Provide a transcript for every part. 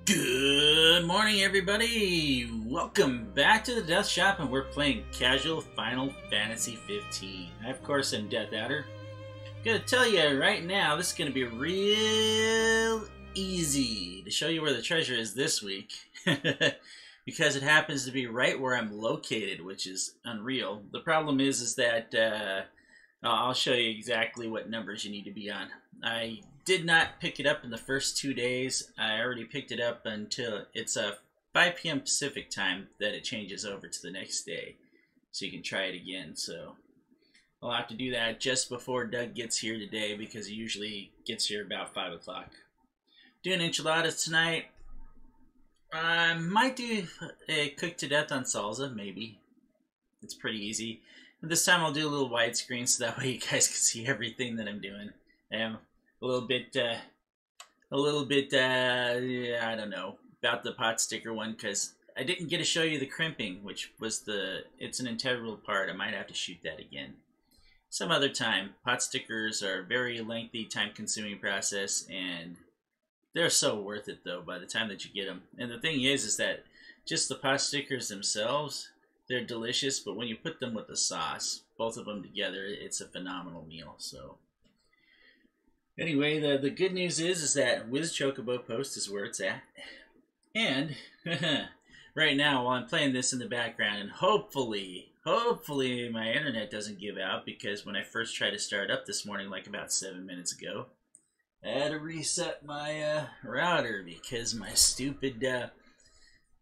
Good morning, everybody! Welcome back to the DeThShop, and we're playing casual Final Fantasy 15. I, of course, am dethaddr. Gonna tell you right now, this is gonna be real easy to show you where the treasure is this week. Because it happens to be right where I'm located, which is unreal. The problem is that I'll show you exactly what numbers you need to be on. I did not pick it up in the first 2 days. I already picked it up until it's 5 p.m. Pacific time that it changes over to the next day. So you can try it again. So I'll have to do that just before Doug gets here today because he usually gets here about 5 o'clock. Doing enchiladas tonight. I might do a cooked to death on salsa, maybe. It's pretty easy. And this time I'll do a little widescreen so that way you guys can see everything that I'm doing. I am a little bit, I don't know, about the pot sticker one because I didn't get to show you the crimping, which was it's an integral part. I might have to shoot that again some other time. Pot stickers are a very lengthy, time-consuming process, and they're so worth it, though, by the time that you get them. And the thing is that just the pot stickers themselves, they're delicious, but when you put them with the sauce, both of them together, it's a phenomenal meal. So anyway, the good news is that Wiz Chocobo Post is where it's at. And right now, while I'm playing this in the background, and hopefully my internet doesn't give out, because when I first tried to start up this morning, like about 7 minutes ago, I had to reset my router because my stupid,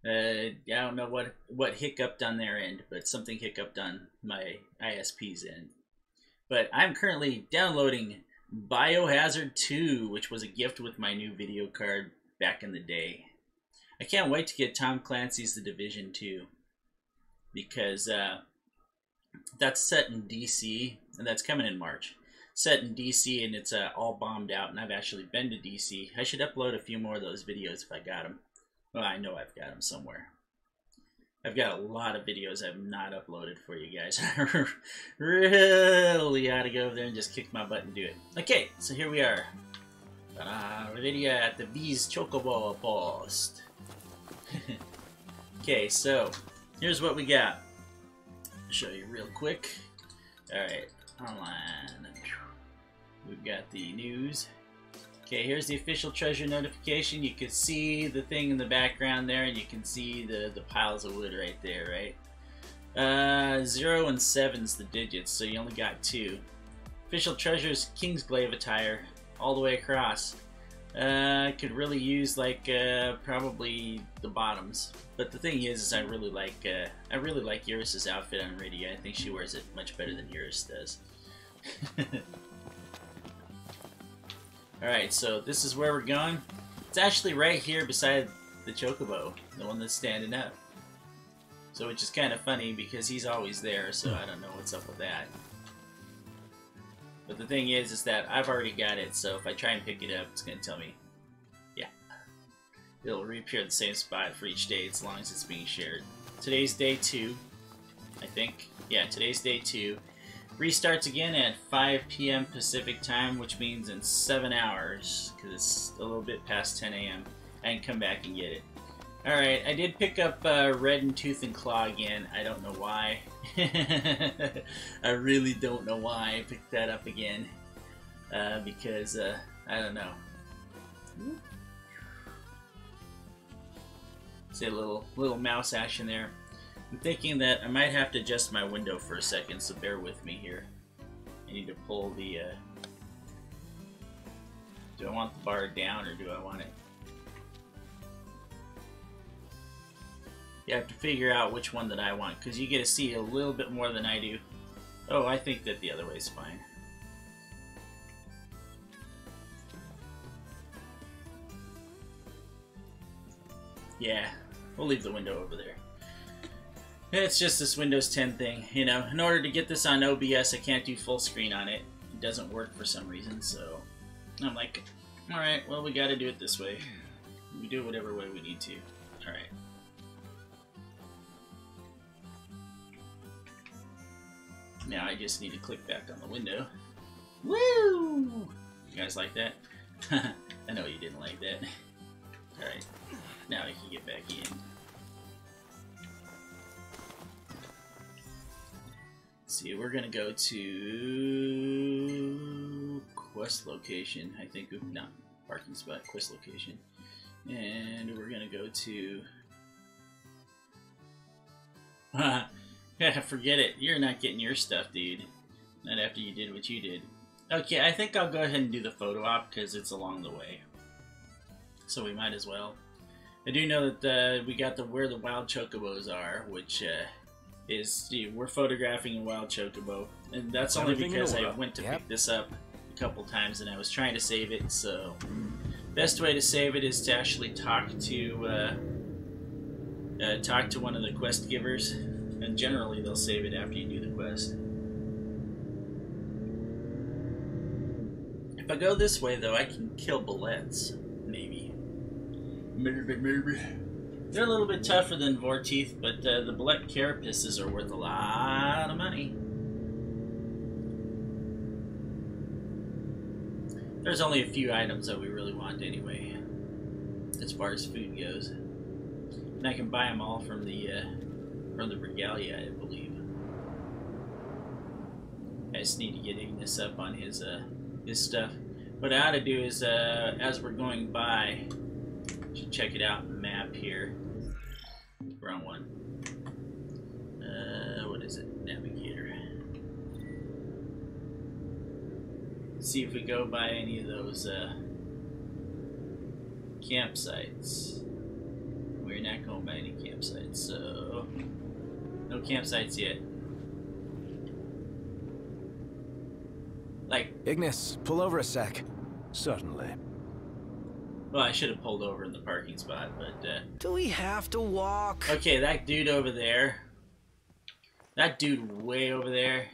I don't know what hiccuped on their end, but something hiccuped on my ISP's end. But I'm currently downloading Biohazard 2, which was a gift with my new video card back in the day. I can't wait to get Tom Clancy's The Division 2, because that's set in DC, and that's coming in March. Set in DC, and it's all bombed out, and I've actually been to DC. I should upload a few more of those videos if I got them. Well, I know I've got them somewhere. I've got a lot of videos I've not uploaded for you guys. I really ought to go over there and just kick my butt and do it. Okay, so here we are. Video at the Wiz Chocobo Post. Okay, so here's what we got. I'll show you real quick. Alright, online. We've got the news. Okay, here's the official treasure notification. You can see the thing in the background there, and you can see the piles of wood right there, right? 0 and 7's the digits, so you only got 2. Official treasures, Kingsglaive attire, all the way across. Could really use like probably the bottoms, but the thing is I really like Eurus's outfit on Rydia. I think she wears it much better than Eurus does. Alright, so this is where we're going. It's actually right here beside the Chocobo, the one that's standing up. So which is kind of funny because he's always there, so I don't know what's up with that. But the thing is that I've already got it, so if I try and pick it up, it's going to tell me, yeah. It'll reappear at the same spot for each day as long as it's being shared. Today's day 2, I think. Yeah, today's day 2. Restarts again at 5 p.m. Pacific time, which means in 7 hours, because it's a little bit past 10 a.m. I can come back and get it. Alright, I did pick up Red and Tooth and Claw again. I don't know why. I really don't know why I picked that up again. Because, I don't know. See a little mouse action there. I'm thinking that I might have to adjust my window for a second, so bear with me here. I need to pull the, do I want the bar down or do I want it? You have to figure out which one that I want, because you get to see a little bit more than I do. Oh, I think that the other way is fine. Yeah, we'll leave the window over there. It's just this Windows 10 thing, you know. In order to get this on OBS, I can't do full screen on it. It doesn't work for some reason, so I'm like, alright, well, we gotta do it this way. We do it whatever way we need to. Alright. Now I just need to click back on the window. Woo! You guys like that? I know you didn't like that. Alright, now we can get back in. Let's see, we're gonna go to quest location, I think. No, parking spot, quest location. And we're gonna go to... forget it, you're not getting your stuff, dude. Not after you did what you did. Okay, I think I'll go ahead and do the photo op because it's along the way. So we might as well. I do know that we got where the wild chocobos are, which is, we're photographing a wild chocobo. And that's only because I went to pick this up a couple times and I was trying to save it, so... Best way to save it is to actually talk to one of the quest givers. And generally they'll save it after you do the quest. If I go this way, though, I can kill bullets. Maybe. Maybe. They're a little bit tougher than voretooth, but the bullet carapaces are worth a lot of money. There's only a few items that we really want anyway, as far as food goes. And I can buy them all from the regalia, I believe. I just need to get Ignis up on his stuff. What I ought to do is, as we're going by, should check it out, map here. Wrong one. What is it? Navigator. See if we go by any of those campsites. We're not going by any campsites, so no campsites yet. Like, Ignis, pull over a sec. Certainly. Well, I should have pulled over in the parking spot, but Do we have to walk? okay, that dude over there. That dude way over there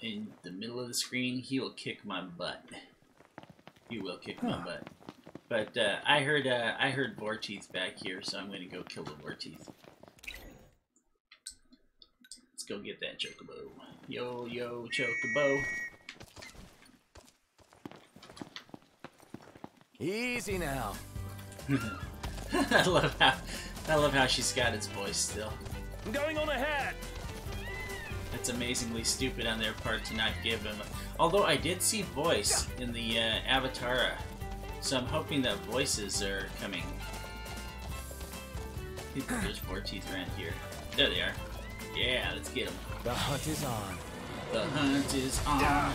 in the middle of the screen, he will kick my butt. He will kick my butt. But I heard voretooth back here, so I'm going to go kill the voretooth. Let's go get that chocobo. Yo, yo, chocobo. Easy now. I love how she's got its voice still. I'm going on ahead. It's amazingly stupid on their part to not give him. Although I did see voice in the Avatar, so I'm hoping that voices are coming. I think there's voretooth around here. There they are. Yeah, let's get them. The hunt is on. The hunt is on.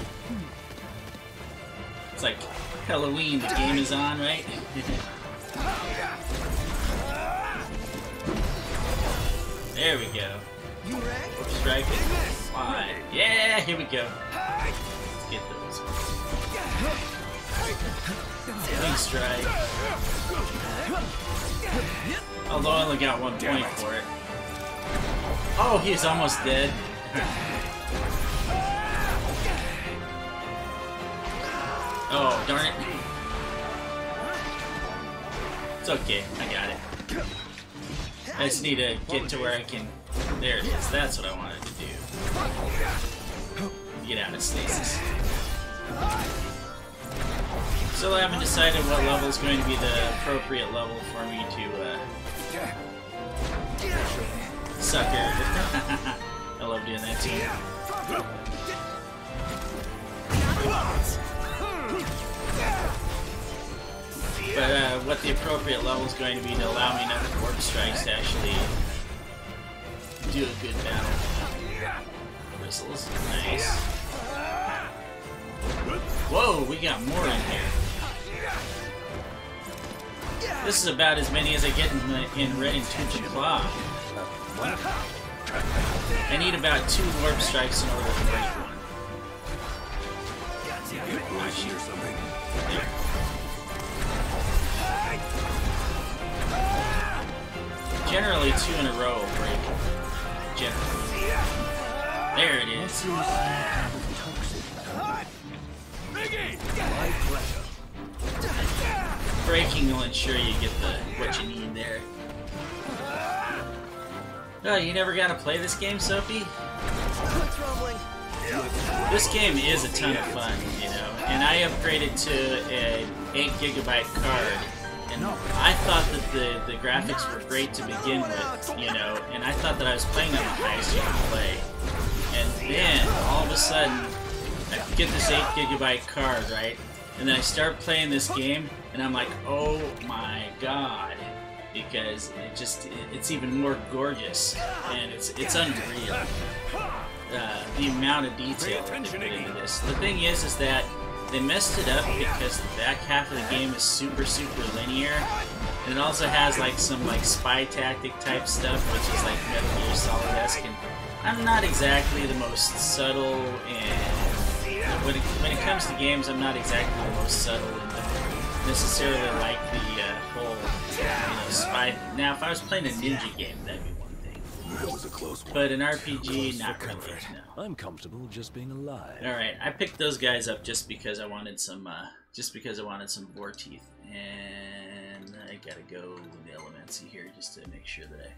It's like Halloween, the game is on, right? There we go. Strike it. Fly. Yeah, here we go. Let's get those. Wing strike. Although I only got 1 point for it. Oh, he's almost dead. Oh, darn it. It's okay, I got it. I just need to get to where I can... There it is, that's what I wanted to do. Get out of stasis. Still haven't decided what level is going to be the appropriate level for me to, sucker. I love doing that too. But what the appropriate level is going to be to allow me enough warp strikes to actually do a good battle. Bristles, nice. Whoa, we got more in here. This is about as many as I get in Tooth and Claw. I need about 2 warp strikes in order to break one. Oh, shoot. There. Generally 2 in a row will break. Generally. There it is. Breaking will ensure you get what you need there. Oh, you never got to play this game, Sophie? This game is a ton of fun, you know, and I upgraded to an 8 GB card And I thought that the graphics were great to begin with, you know, and I thought that I was playing on the highest you can play. And then, all of a sudden, I get this 8 GB card, right? And then I start playing this game, and I'm like, oh my god. Because it's even more gorgeous, and it's unreal. The amount of detail that they put into this. The thing is that they messed it up because the back half of the game is super linear, and it also has like some like spy tactic type stuff, which is like Metal Gear Solid-esque. And I'm not exactly the most subtle, and when it comes to games, I'm not exactly the most subtle and don't necessarily like the whole spy. Now, if I was playing a ninja game, that'd be one thing. That was a close one. But an RPG, not really. No. I'm comfortable just being alive. All right, I picked those guys up just because I wanted some, voretooth, and I gotta go with the elemency here just to make sure that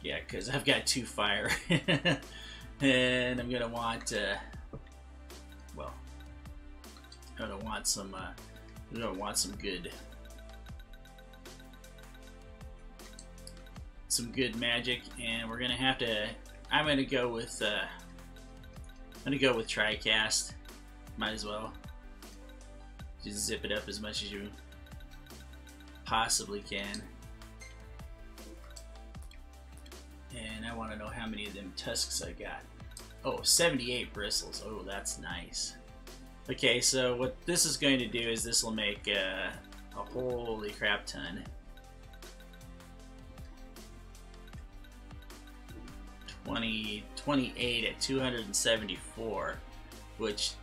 yeah, because I've got 2 fire, and I'm gonna want, well, I'm gonna want some good magic, and we're gonna have to. I'm gonna go with TriCast. Might as well just zip it up as much as you possibly can. And I want to know how many of them tusks I got. Oh, 78 bristles. Oh, that's nice. Okay, so what this is going to do is this will make a holy crap ton. 28 at 274, which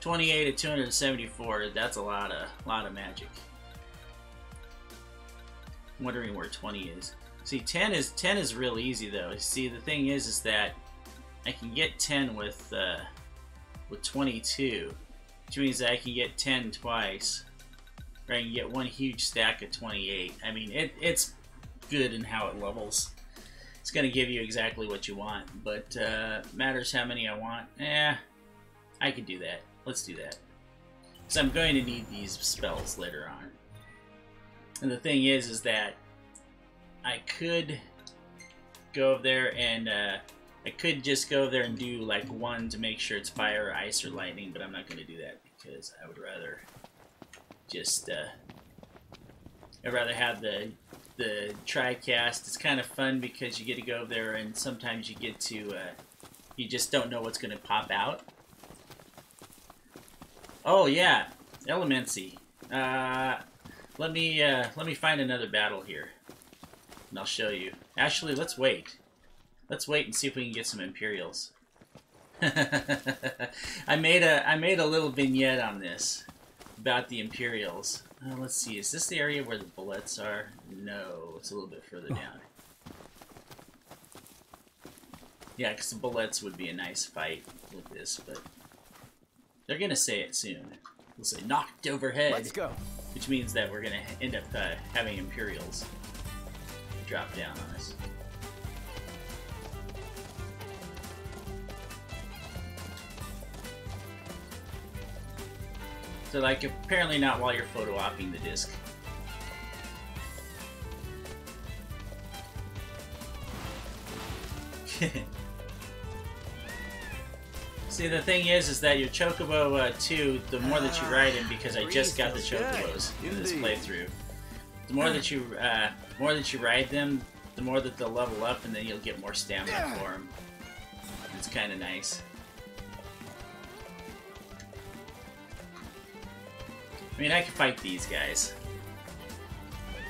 28 at 274, that's a lot of magic. I'm wondering where 20 is. See, 10 is real easy though. See, the thing is that I can get 10 with 22, which means that I can get 10 twice, or I can get one huge stack of 28. I mean, it's good in how it levels. It's going to give you exactly what you want, but matters how many I want. I can do that. Let's do that. So I'm going to need these spells later on. And the thing is that I could go over there and I could just go over there and do like one to make sure it's fire, or ice, or lightning, but I'm not going to do that because I would rather just I'd rather have the TriCast. It's kind of fun because you get to go over there and sometimes you get to you just don't know what's going to pop out. Oh yeah, elemency. Let me find another battle here, and I'll show you. Actually, let's wait. Let's wait and see if we can get some Imperials. I made a little vignette on this about the Imperials. Let's see. Is this the area where the bullets are? No, it's a little bit further down. Yeah, because the bullets would be a nice fight with this, but they're gonna say it soon. We'll say knocked overhead. Let's go. Which means that we're gonna end up having Imperials drop down on us. So, like, apparently not while you're photo-opping the disc. See, the thing is that your Chocobo 2, the more that you ride him, because I just got the Chocobos in this playthrough, the more that you ride them, the more that they'll level up, and then you'll get more stamina for them. It's kind of nice. I mean, I can fight these guys.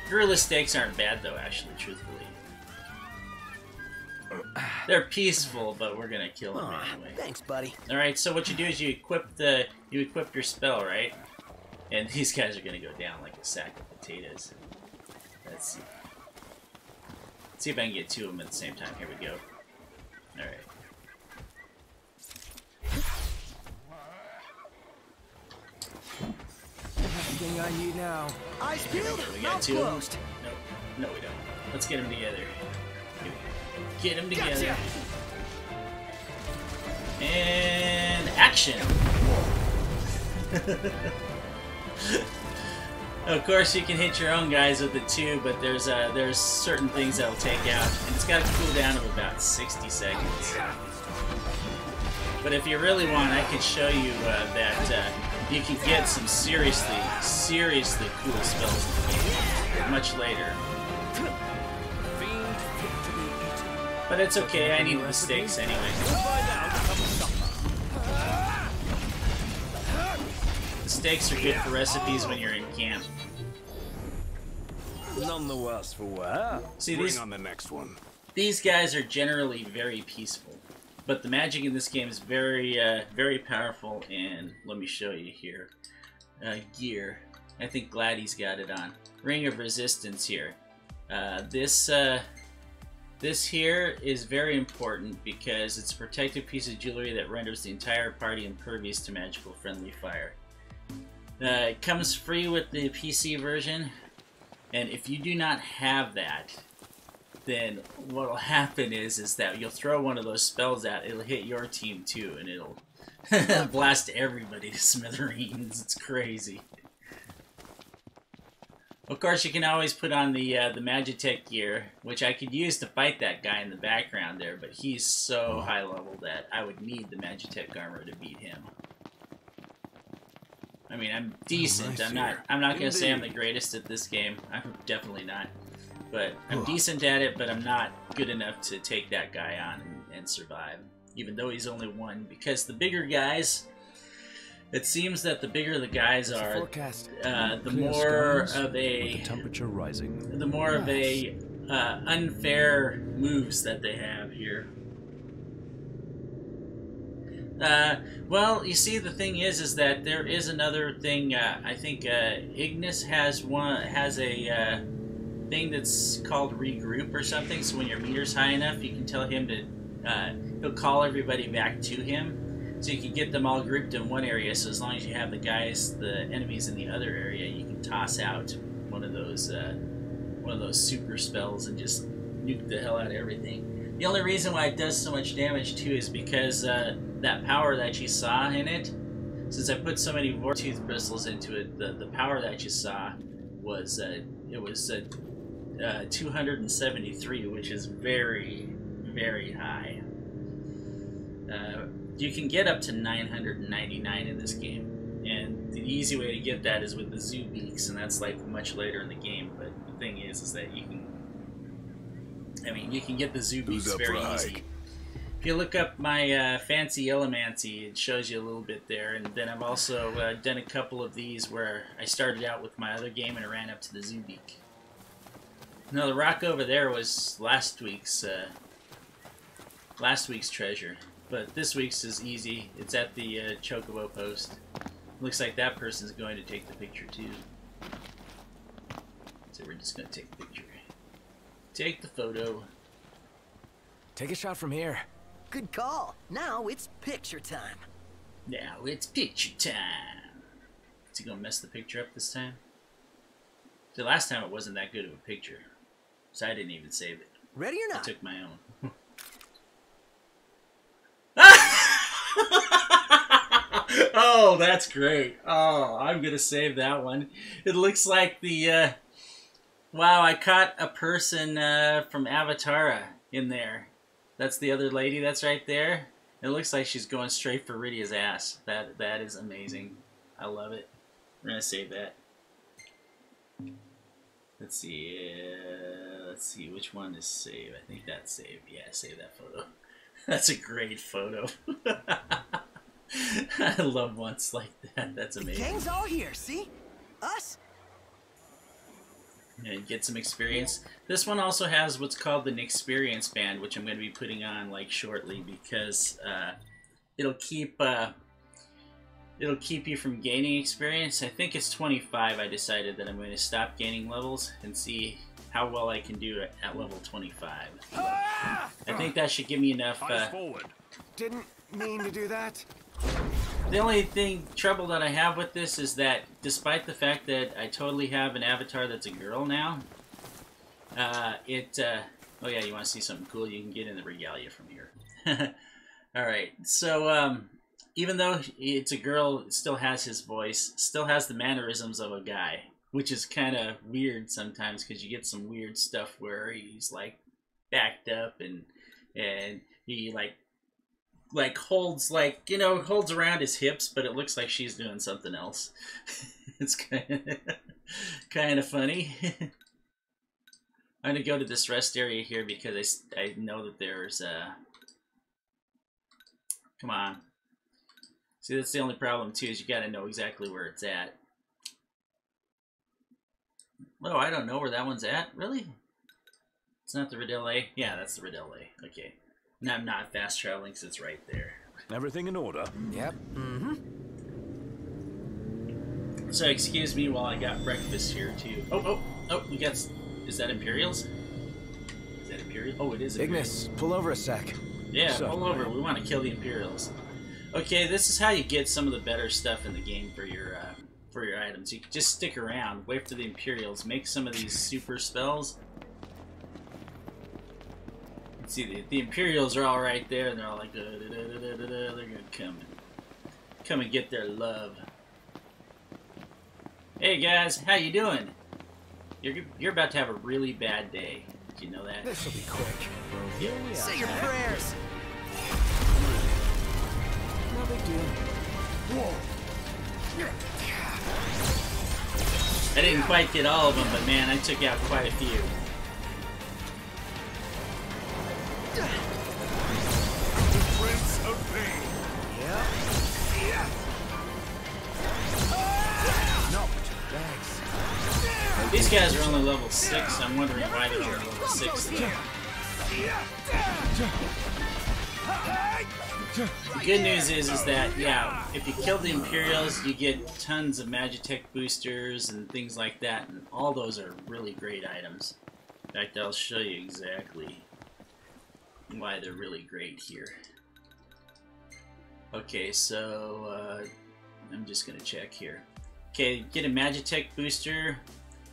Gorilla Stakes aren't bad, though, actually, truthfully. They're peaceful, but we're gonna kill them anyway. Thanks, buddy. Alright, so what you do is you equip your spell, right? And these guys are gonna go down like a sack of potatoes. Let's see. Let's see if I can get 2 of them at the same time. Here we go. Alright. Everything I need now. Eyes peeled. We got 2 of them. Nope. No, we don't. Let's get them together. Get them together. Gotcha. And action! Of course, you can hit your own guys with it too, but there's certain things that'll take out, and it's got a cooldown of about 60 seconds. But if you really want, I can show you that you can get some seriously cool spells in the game much later. But it's okay, I needed the stakes anyway. The stakes are good for recipes when you're in camp. None the worse for wear. See, Bring on the next one. These guys are generally very peaceful, but the magic in this game is very powerful. And let me show you here. Gear. I think Gladdy's got it on. Ring of Resistance here. This here is very important because it's a protective piece of jewelry that renders the entire party impervious to magical friendly fire. It comes free with the PC version, and if you do not have that, then what will happen is that you'll throw one of those spells out, it'll hit your team too, and it'll blast everybody to smithereens. It's crazy. Of course, you can always put on the Magitech gear, which I could use to fight that guy in the background there, but he's so high level that I would need the Magitech armor to beat him. I mean, I'm decent. I'm not gonna say I'm the greatest at this game. I'm definitely not. But I'm decent at it, but I'm not good enough to take that guy on and survive. Even though he's only one, because the bigger guys, it seems that the bigger the guys are, the more of a temperature rising. The more of a unfair moves that they have here. Well, you see, the thing is that there is another thing. I think Ignis has a thing that's called regroup or something. So when your meter's high enough, you can tell him to. He'll call everybody back to him. So you can get them all grouped in one area, so as long as you have the enemies in the other area, you can toss out one of those super spells and just nuke the hell out of everything. The only reason why it does so much damage too is because that power that you saw in it, since I put so many voretooth crystals into it, the power that you saw was 273, which is very, very high. You can get up to 999 in this game, and the easy way to get that is with the zoo beaks, and that's like much later in the game. But the thing is that you can get the zoo beaks very easy. If you look up my fancy Illumancy, it shows you a little bit there, and then I've also done a couple of these where I started out with my other game and I ran up to the zoo beak. Now the rock over there was last week's treasure. But this week's is easy. It's at the Chocobo post. Looks like that person's going to take the picture too. So we're just going to take the picture. Take the photo. Take a shot from here. Good call. Now it's picture time. Now it's picture time. Is he going to mess the picture up this time? The last time it wasn't that good of a picture. So I didn't even save it. Ready or not? I took my own. Oh, that's great. Oh, I'm gonna save that one. It looks like the wow, I caught a person from Avatar in there. That's the other lady that's right there. It looks like she's going straight for Rydia's ass. That is amazing. I love it. We're gonna save that. Let's see which one is save. I think that's saved. Yeah, save that photo. That's a great photo. I love ones like that. That's amazing. The gang's all here, see? Us? And get some experience. This one also has what's called an experience band, which I'm going to be putting on like shortly because it'll keep you from gaining experience. I think it's 25. I decided that I'm going to stop gaining levels and see how well I can do it at level 25. I think that should give me enough. Didn't mean to do that. The only trouble that I have with this is that despite the fact that I totally have an avatar that's a girl now, oh yeah, you want to see something cool? You can get in the regalia from here. Alright, so even though it's a girl, it still has his voice, still has the mannerisms of a guy. which is kind of weird sometimes because you get some weird stuff where he's like backed up and he like holds holds around his hips, but it looks like she's doing something else. It's kind of funny. I'm gonna go to this rest area here because I know that there's come on. See, that's the only problem too, is you gotta know exactly where it's at. Oh, I don't know where that one's at. Really? It's not the Riddell A? Yeah, that's the Riddell A. Okay. And I'm not fast traveling because it's right there. Everything in order? Yep. Mm-hmm. So excuse me while I got breakfast here too. Oh, we got... Is that Imperials? Is that Imperial? Oh, it is Imperials. Ignis, pull over a sec. Yeah, pull over. We want to kill the Imperials. Okay, this is how you get some of the better stuff in the game for your items. You can just stick around, wait for the Imperials, make some of these super spells. See, the Imperials are all right there, and they're all like, they're gonna come and get their love. Hey guys, how you doing? You're about to have a really bad day. Did you know that? This will be quick. Yeah. Say your prayers. No big deal. Whoa. I didn't quite get all of them, but man, I took out quite a few. The Prince of Pain. Yep. Yeah. No, thanks. These guys are only level 6. I'm wondering why they're only level 6 though. The good news is that, yeah, if you kill the Imperials, you get tons of Magitech boosters and things like that, and all those are really great items. In fact, I'll show you exactly why they're really great here. Okay, so I'm just gonna check here. Okay, get a Magitech booster.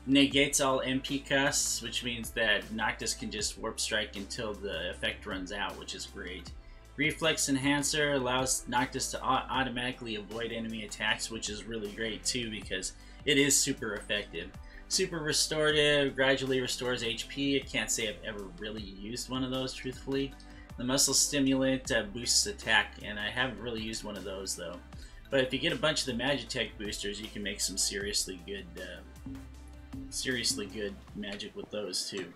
Negates all MP costs, which means that Noctis can just warp strike until the effect runs out, which is great. Reflex Enhancer allows Noctis to automatically avoid enemy attacks, which is really great too because it is super effective. Super Restorative gradually restores HP. I can't say I've ever really used one of those, truthfully. The Muscle Stimulant boosts attack, and I haven't really used one of those though. But if you get a bunch of the Magitech boosters, you can make some seriously good magic with those too.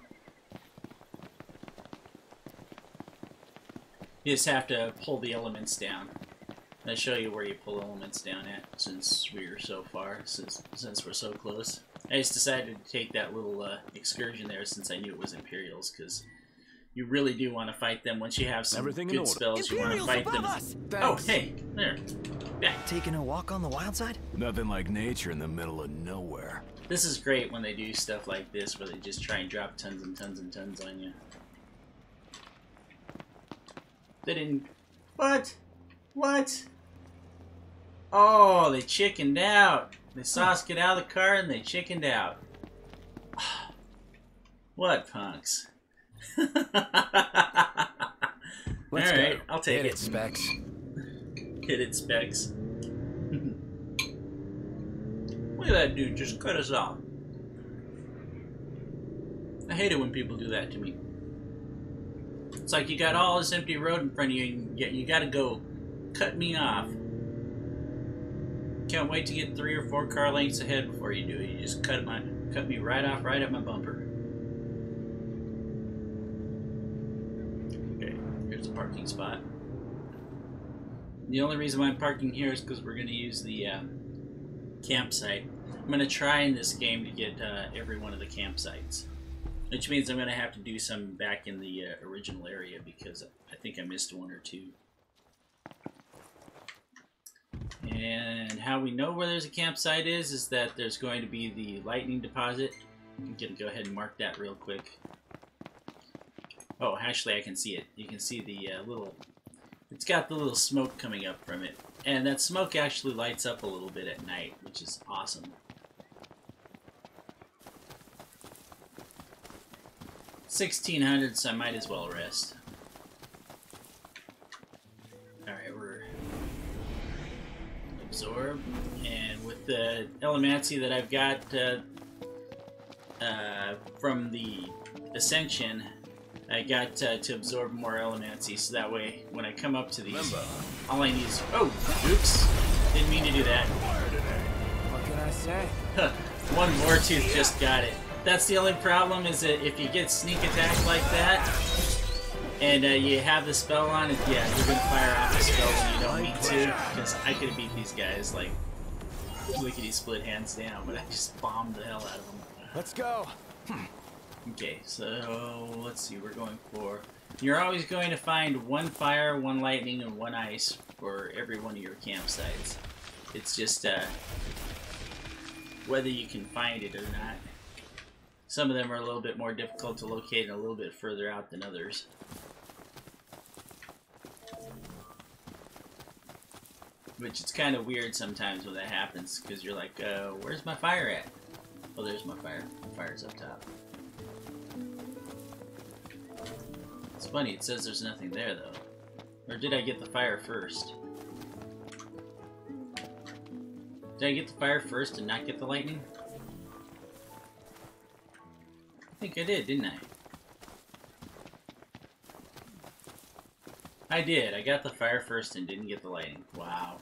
You just have to pull the elements down. I'll show you where you pull elements down at, since we're so far, since we're so close. I just decided to take that little excursion there since I knew it was Imperials, because you really do want to fight them. Once you have some good spells, you want to fight them. Oh, hey, there. Back. Taking a walk on the wild side? Nothing like nature in the middle of nowhere. This is great when they do stuff like this, where they just try and drop tons and tons and tons on you. They didn't... What? What? Oh, they chickened out. They saw us get out of the car and they chickened out. What punks? Alright, I'll take it. Hit it, Specs. Hit it, Specs. Look at that dude, just cut us off. I hate it when people do that to me. It's like you got all this empty road in front of you and you gotta go cut me off. Can't wait to get 3 or 4 car lengths ahead before you do it. You just cut me right off, right at my bumper. Okay, here's the parking spot. The only reason why I'm parking here is because we're going to use the campsite. I'm going to try in this game to get every one of the campsites. Which means I'm going to have to do some back in the original area because I think I missed 1 or 2. And how we know where there's a campsite is that there's going to be the lightning deposit. I'm going to go ahead and mark that real quick. Oh, actually I can see it. You can see the little... It's got the little smoke coming up from it. And that smoke actually lights up a little bit at night, which is awesome. 1600, so I might as well rest. Alright, we're... Absorb. And with the Elemancy that I've got, from the Ascension, I got to absorb more Elemancy, so that way when I come up to these, all I need is... Oh! Oops! Didn't mean to do that. What can I say? One voretooth just got it. That's the only problem, is that if you get sneak attack like that, and you have the spell on it, yeah, you're gonna fire off the spell when you don't need to, because I could have beat these guys, like, lickety-split hands down, but I just bombed the hell out of them. Let's go. Okay, so let's see, we're going for... You're always going to find one fire, one lightning, and one ice for every one of your campsites. It's just whether you can find it or not. Some of them are a little bit more difficult to locate and a little bit further out than others. Which it's kind of weird sometimes when that happens, because you're like, where's my fire at? Oh, there's my fire. My fire's up top. It's funny, it says there's nothing there, though. Or did I get the fire first? Did I get the fire first and not get the lightning? I think I did, didn't I? I did. I got the fire first and didn't get the lightning. Wow.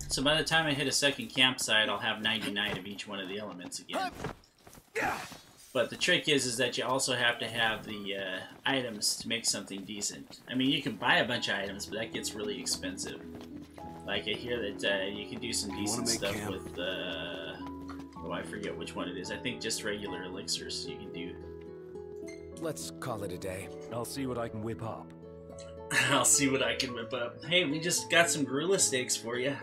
So by the time I hit a second campsite, I'll have 99 of each one of the elements again. But the trick is that you also have to have the items to make something decent. I mean, you can buy a bunch of items, but that gets really expensive. Like I hear that you can do some decent stuff with, oh, I forget which one it is. I think just regular elixirs you can do. Let's call it a day. I'll see what I can whip up. I'll see what I can whip up. Hey, we just got some gorilla steaks for you.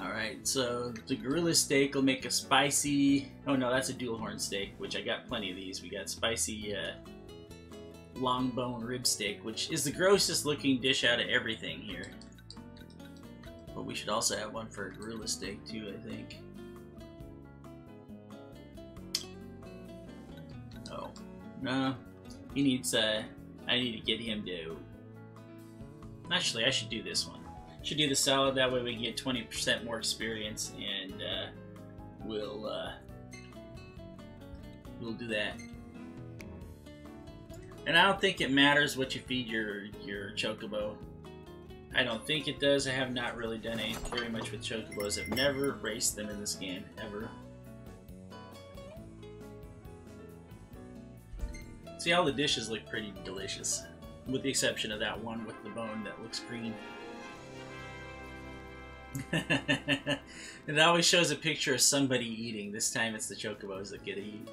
Alright, so the gorilla steak will make a spicy... Oh no, that's a dual horn steak, which I got plenty of these. We got spicy long bone rib steak, which is the grossest looking dish out of everything here. But we should also have one for a gorilla steak too, I think. Oh, no. He needs, I need to get him to... Actually, I should do this one. Should do the salad, that way we can get 20% more experience, and we'll do that. And I don't think it matters what you feed your chocobo. I don't think it does. I have not really done very much with chocobos. I've never raced them in this game, ever. See, all the dishes look pretty delicious, with the exception of that one with the bone that looks green. It always shows a picture of somebody eating. This time it's the chocobos that get to eat.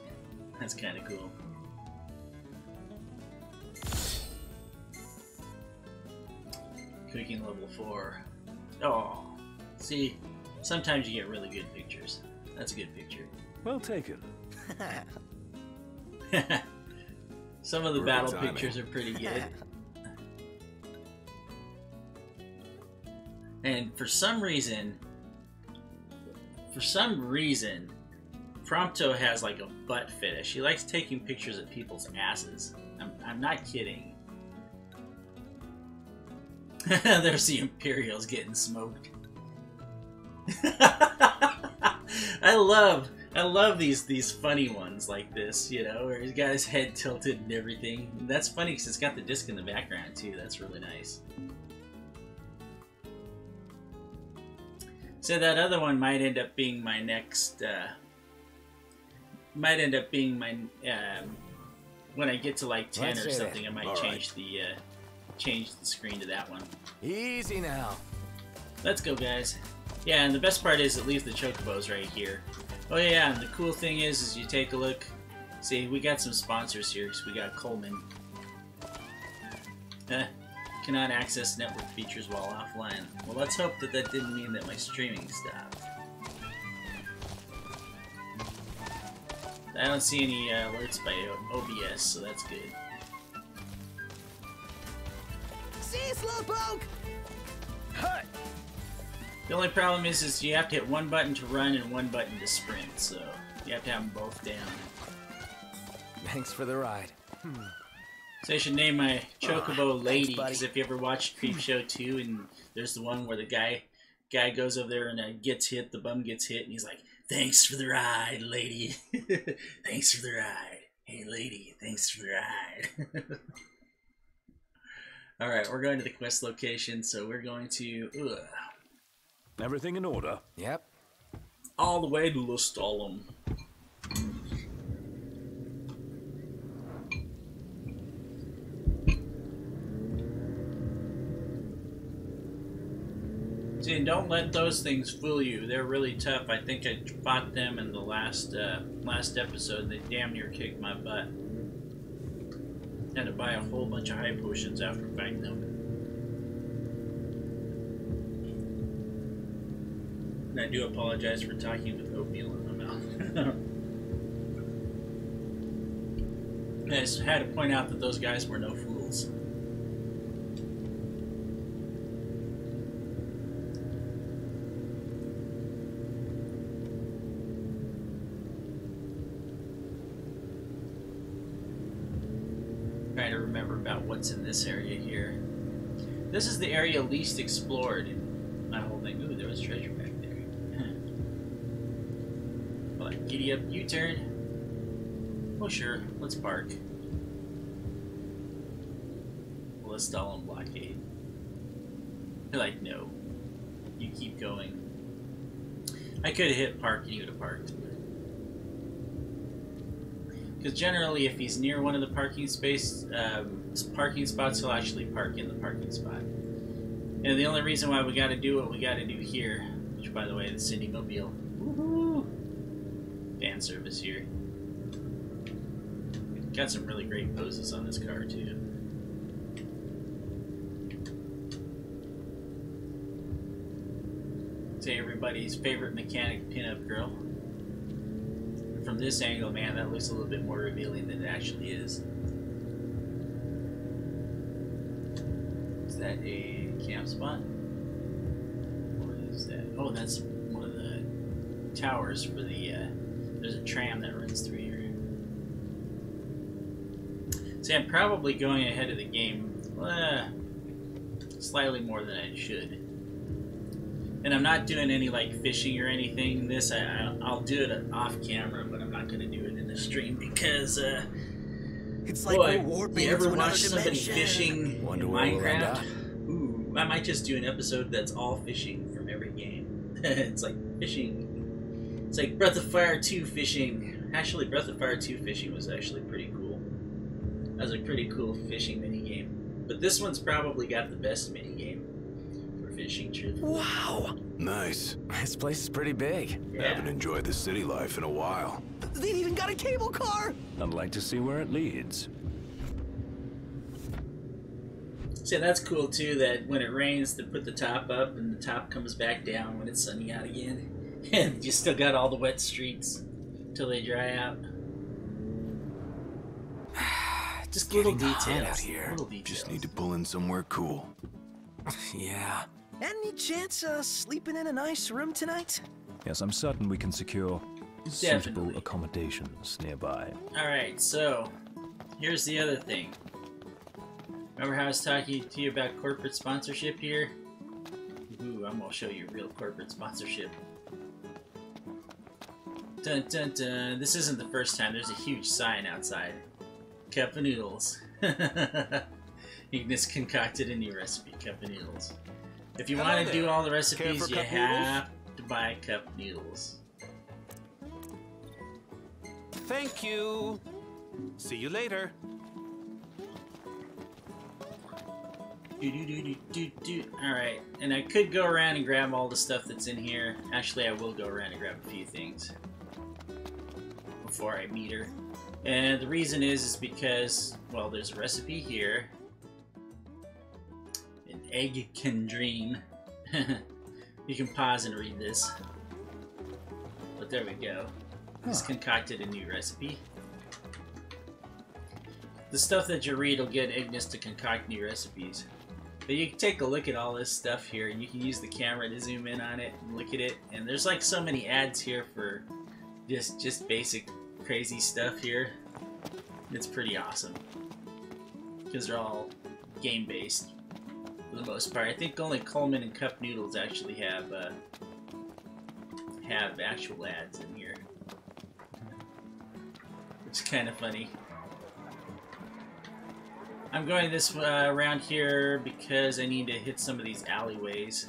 That's kind of cool. Cooking level 4. Oh, see, sometimes you get really good pictures. That's a good picture. Well taken. Some of the battle pictures are pretty good. And for some reason, Prompto has like a butt fetish. He likes taking pictures of people's asses. I'm not kidding. There's the Imperials getting smoked. I love these funny ones like this, you know, where he's got his head tilted and everything. And that's funny because it's got the disc in the background too. That's really nice. So that other one might end up being my next, when I get to like 10 or something, I might change the screen to that one. Easy now. Let's go, guys. Yeah, and the best part is it leaves the chocobos right here. Oh yeah, and the cool thing is you take a look. See, we got some sponsors here. So we got Coleman. Cannot access network features while offline. Well, let's hope that didn't mean that my streaming stopped. I don't see any alerts by OBS, so that's good. See, Slowpoke! Hut! The only problem is you have to hit one button to run and one button to sprint, so you have to have them both down. Thanks for the ride. So I should name my Chocobo Lady, buddy. because if you ever watched Creepshow 2, and there's the one where the guy goes over there and gets hit, the bum gets hit, and he's like, "Thanks for the ride, lady." "Thanks for the ride. Hey, lady, thanks for the ride." Alright, we're going to the quest location, so we're going to... Everything in order? Yep. all the way to Lustalum. See, and don't let those things fool you. They're really tough. I think I fought them in the last episode. They damn near kicked my butt. Had to buy a whole bunch of high potions after fighting them. And I do apologize for talking with oatmeal in my mouth. I just had to point out that those guys were no fools. Trying to remember about what's in this area here. This is the area least explored in my whole thing. Ooh, there was treasure back there. Hold on, giddy up, U-turn. Oh sure, let's park. Let's stall on blockade. They're like, no. You keep going. I could have hit park and you would have parked. Because generally, if he's near one of the parking spots, he'll actually park in the parking spot. And the only reason why we got to do what we got to do here, which, by the way, the Cindy Mobile, woohoo, fan service here. Got some really great poses on this car too. Say everybody's favorite mechanic pinup girl. From this angle, man, that looks a little bit more revealing than it actually is. Is that a camp spot? What is that? Oh, that's one of the towers for the, there's a tram that runs through here. See, I'm probably going ahead of the game slightly more than I should. And I'm not doing any like fishing or anything in this. I'll do it off camera, but I'm not going to do it in the stream because It's like boy, we're warping you ever into another watch somebody dimension. fishing Wonder in where we'll end Minecraft? up. Ooh, I might just do an episode that's all fishing from every game. It's like fishing. It's like Breath of Fire 2 fishing. Actually, Breath of Fire 2 fishing was actually pretty cool. That was a pretty cool fishing minigame. But this one's probably got the best minigame for fishing, truthfully. Wow! Nice. This place is pretty big. Yeah. Haven't enjoyed the city life in a while. They even got a cable car! I'd like to see where it leads. See, that's cool too, that when it rains, they put the top up and the top comes back down when it's sunny out again. And you still got all the wet streets till they dry out. Just little Getting hot details. out here. Little details. Just need to pull in somewhere cool. Yeah. Any chance of sleeping in a nice room tonight? Yes, I'm certain we can secure Definitely. suitable accommodations nearby. Alright, so here's the other thing. Remember how I was talking to you about corporate sponsorship here? Ooh, I'm gonna show you real corporate sponsorship. Dun dun dun. This isn't the first time. There's a huge sign outside. Cup of noodles. Ignis concocted a new recipe, cup of noodles. If you want to do all the recipes, you have to buy cup noodles. Thank you. See you later. Alright, and I could go around and grab all the stuff that's in here. Actually, I will go around and grab a few things before I meet her. And the reason is because, well, there's a recipe here. An egg can dream. You can pause and read this. But there we go. Just concocted a new recipe. The stuff that you read will get Ignis to concoct new recipes. But you can take a look at all this stuff here, and you can use the camera to zoom in on it and look at it. And there's like so many ads here for just basic crazy stuff here. It's pretty awesome. because they're all game-based for the most part. I think only Coleman and Cup Noodles actually have actual ads in here. It's kind of funny. I'm going this around here because I need to hit some of these alleyways.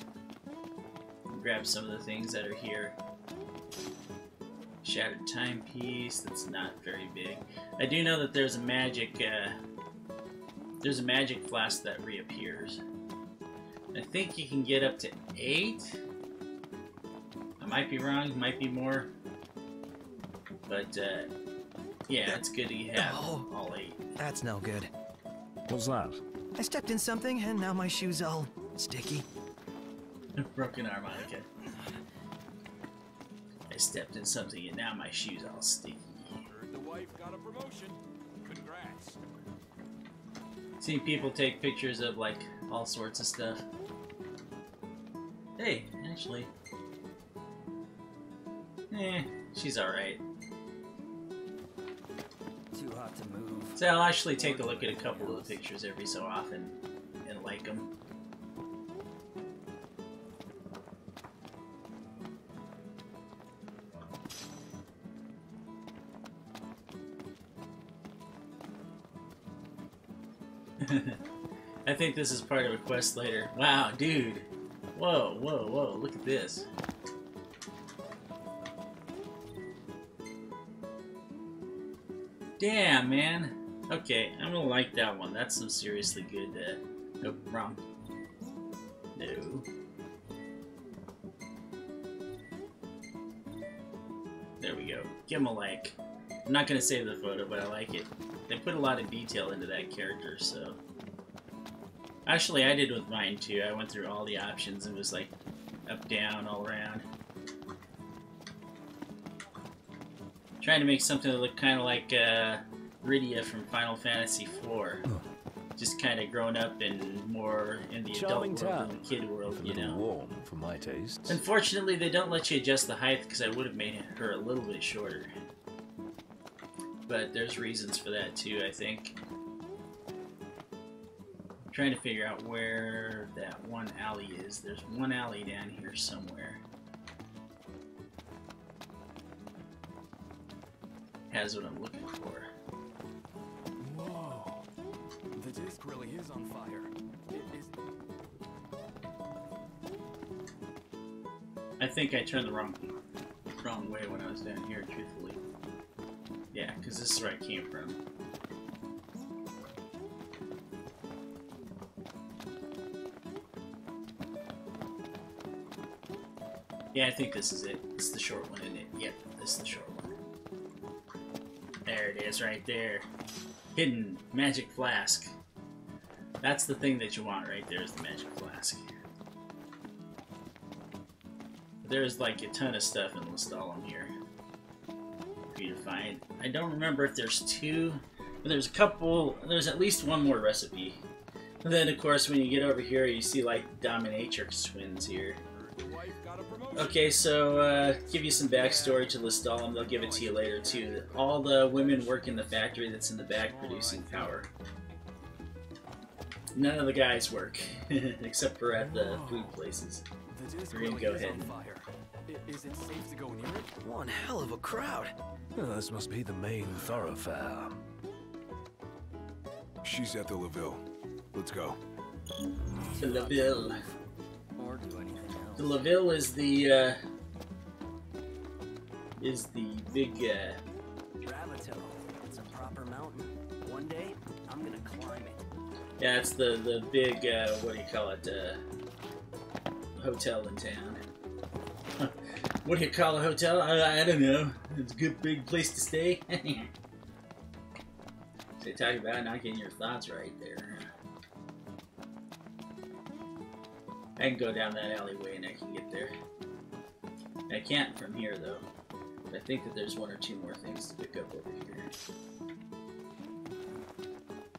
Grab some of the things that are here. Shattered timepiece. That's not very big. I do know that there's a magic flask that reappears. I think you can get up to 8. I might be wrong. Might be more. But yeah, it's good to have all 8. That's no good. What's that? I stepped in something and now my shoe's all sticky. Broken harmonica. I stepped in something and now my shoe's all sticky. Heard the wife got a promotion. Congrats. Seen people take pictures of like all sorts of stuff. Hey, actually. She's alright. Too hot to move. So I'll actually take a look at a couple of the pictures every so often and like them. I think this is part of a quest later. Wow, dude. Whoa, whoa, whoa, look at this. Damn, man. Okay, I'm gonna like that one. That's some seriously good, nope, wrong. No. There we go. Give him a like. I'm not gonna save the photo, but I like it. They put a lot of detail into that character, so... Actually, I did with mine, too. I went through all the options and was like, up, down, all around. Trying to make something that looked kind of like Rydia from Final Fantasy IV. Just kind of grown up and more in the adult world than the kid world, you know. Warm for my tastes. Unfortunately, they don't let you adjust the height because I would have made her a little bit shorter. But there's reasons for that too, I think. I'm trying to figure out where that one alley is. There's one alley down here somewhere. Has what I'm looking for. Whoa. The disc really is on fire. I think I turned the wrong way when I was down here, truthfully. Yeah, because this is where I came from. Yeah, I think this is it. It's the short one, isn't it? Yep, this is the short one. There it is, right there. Hidden magic flask. That's the thing that you want right there, is the magic flask. There's like a ton of stuff in Lestalem here for you to find. I don't remember if there's 2, but there's a couple. There's at least one more recipe. And then, of course, when you get over here, you see like dominatrix twins here. Okay, so give you some backstory to Lestalem. They'll give it to you later too. All the women work in the factory that's in the back producing power. None of the guys work, except for at the food places. We're gonna go ahead and... Is it safe to go near it? One hell of a crowd. Oh, this must be the main thoroughfare. She's at the LaVille. Let's go. The LaVille. Or do anything else. The LaVille is the big Gravito. It's a proper mountain. One day, I'm gonna climb it. yeah, it's the big what do you call it, hotel in town. What do you call a hotel? I don't know. It's a good big place to stay. So they talk about not getting your thoughts right there. I can go down that alleyway and I can get there. I can't from here though. But I think that there's 1 or 2 more things to pick up over here.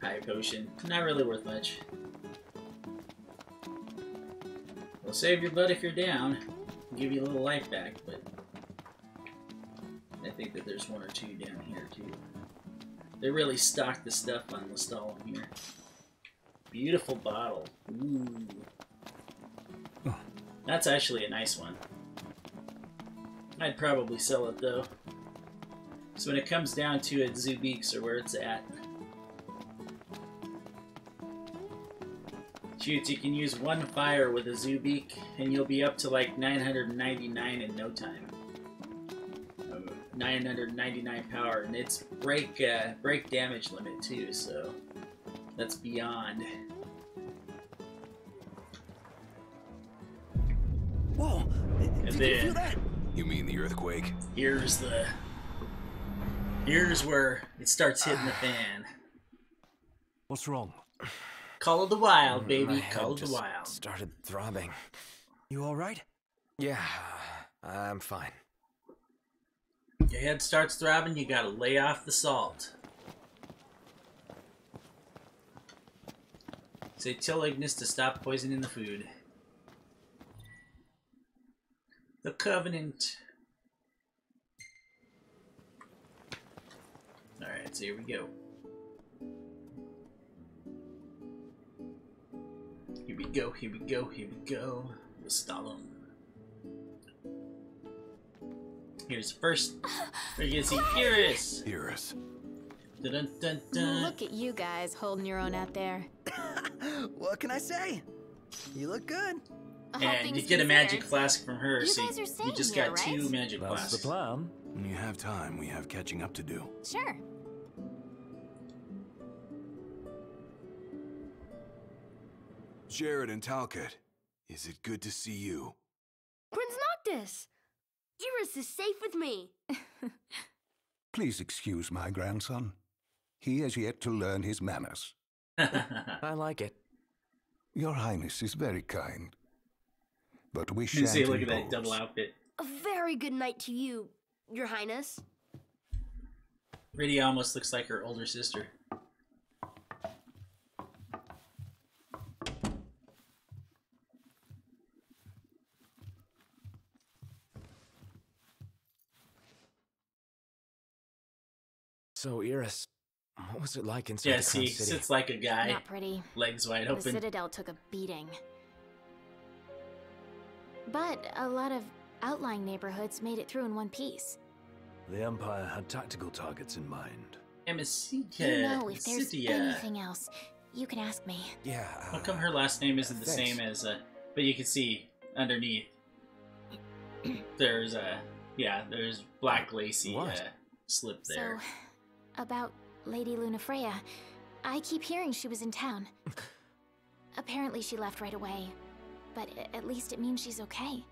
High potion. Not really worth much. Will save your butt if you're down. Give you a little life back, but I think that there's 1 or 2 down here too. They really stock the stuff on Lestalem here. Beautiful bottle. Ooh. That's actually a nice one. I'd probably sell it though. So when it comes down to it, Zoo Beaks are where it's at. Shoots, you can use one fire with a Zoo Beak, and you'll be up to like 999 in no time. 999 power, and it's break damage limit too, so that's beyond. Whoa! Did you feel that? You mean the earthquake? Here's where it starts hitting the fan. What's wrong? Call of the Wild, baby. My head Call of the just Wild. started throbbing. You all right? Yeah, I'm fine. Your head starts throbbing, you gotta lay off the salt. Say tell Ignis to stop poisoning the food. The Covenant. Alright, so here we go. Here we go, here we go, here we go. We'll stall them. Here's the first. We're gonna see Iris. Iris. Dun, dun, dun, dun. Look at you guys holding your own out there. What can I say? You look good. All And you things get a magic considered. flask from her, You so guys are you staying just here, got two right? magic That's flasks. the plan. When you have time, we have catching up to do. Sure. Jared and Talcott, is it good to see you? Prince Noctis! Iris is safe with me. Please excuse my grandson. He has yet to learn his manners. I like it. Your Highness is very kind. But we You shan't see, look at that impose. double outfit. A very good night to you, Your Highness. Riddy almost looks like her older sister. So, Iris, what was it like inside Yeah, the see, Crown City? sits like a guy, Not pretty. legs wide The open. Citadel took a beating. But a lot of outlying neighborhoods made it through in one piece. The Empire had tactical targets in mind. Emicida. You know, if there's anything else, you can ask me. Yeah. How come her last name isn't the thanks. same as, but you can see underneath. There's, there's black lacy, What? slip there. So, about Lady Lunafreya, I keep hearing she was in town. Apparently she left right away, but at least it means she's okay.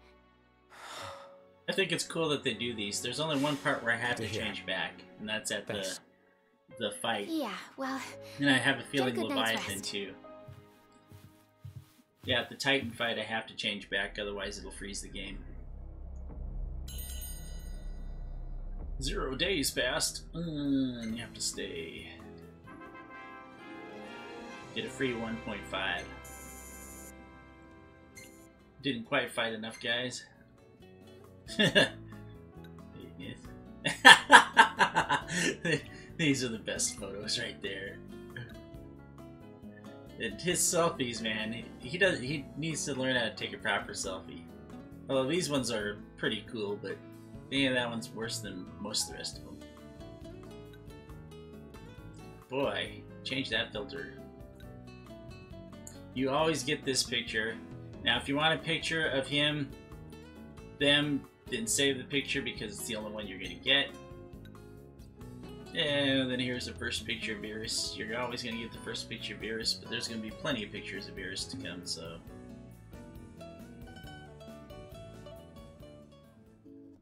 I think it's cool that they do these. There's only one part where I have to Yeah. change back, and that's at Thanks. the fight. Yeah, well, And I have a feeling good night's Leviathan rest. too. Yeah, at the Titan fight I have to change back, otherwise it'll freeze the game. 0 days passed, and you have to stay. Get a free 1.5. Didn't quite fight enough, guys. These are the best photos right there. And his selfies, man, he needs to learn how to take a proper selfie. Although these ones are pretty cool, but that one's worse than most of the rest of them. Boy, change that filter. You always get this picture. Now, if you want a picture of him, them, then save the picture because it's the only one you're gonna get. And then here's the first picture of Iris. You're always gonna get the first picture of Iris, but there's gonna be plenty of pictures of Iris to come, so.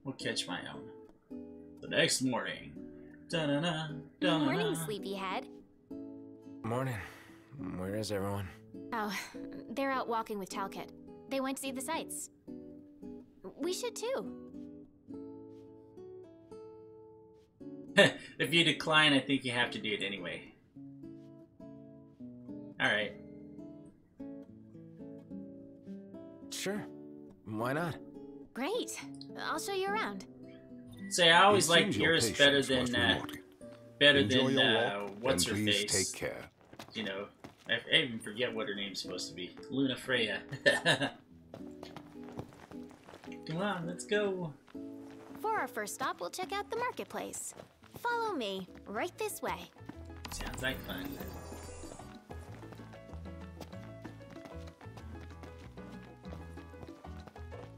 We'll catch my own. The next morning. Da-na-na, da-na-na. morning, sleepyhead. Morning. Where is everyone? Oh, they're out walking with Talcott. They went to see the sights. We should too. If you decline, I think you have to do it anyway. Alright. Sure. Why not? Great. I'll show you around. Say, I always It liked seems your Iris better patience was than, rewarded. better Enjoy than, your walk, what's her and please face? take care. You know, I even forget what her name's supposed to be. Luna Freya. Come on, let's go. For our first stop, we'll check out the marketplace. Follow me, right this way. Sounds like fun.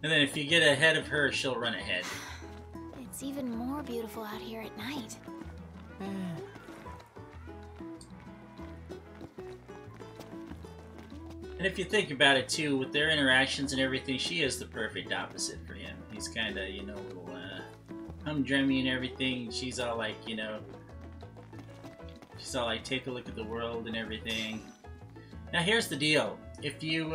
And then if you get ahead of her, she'll run ahead. It's even more beautiful out here at night. And if you think about it too, with their interactions and everything, she is the perfect opposite for him. He's kind of, you know, a little humdrummy and everything. She's all like, you know, she's all like, take a look at the world and everything. Now here's the deal. If you,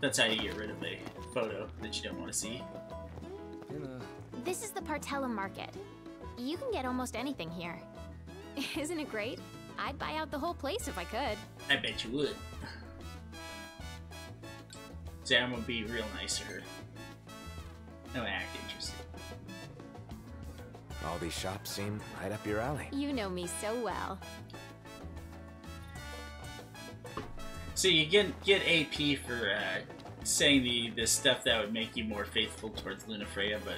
that's how you get rid of a photo that you don't want to see. This is the Partellum Market. You can get almost anything here. Isn't it great? I'd buy out the whole place if I could. I bet you would. See, I'm gonna be real nice to her. No, act interested. All these shops seem right up your alley. You know me so well. So you get AP for saying the stuff that would make you more faithful towards Luna Freya, but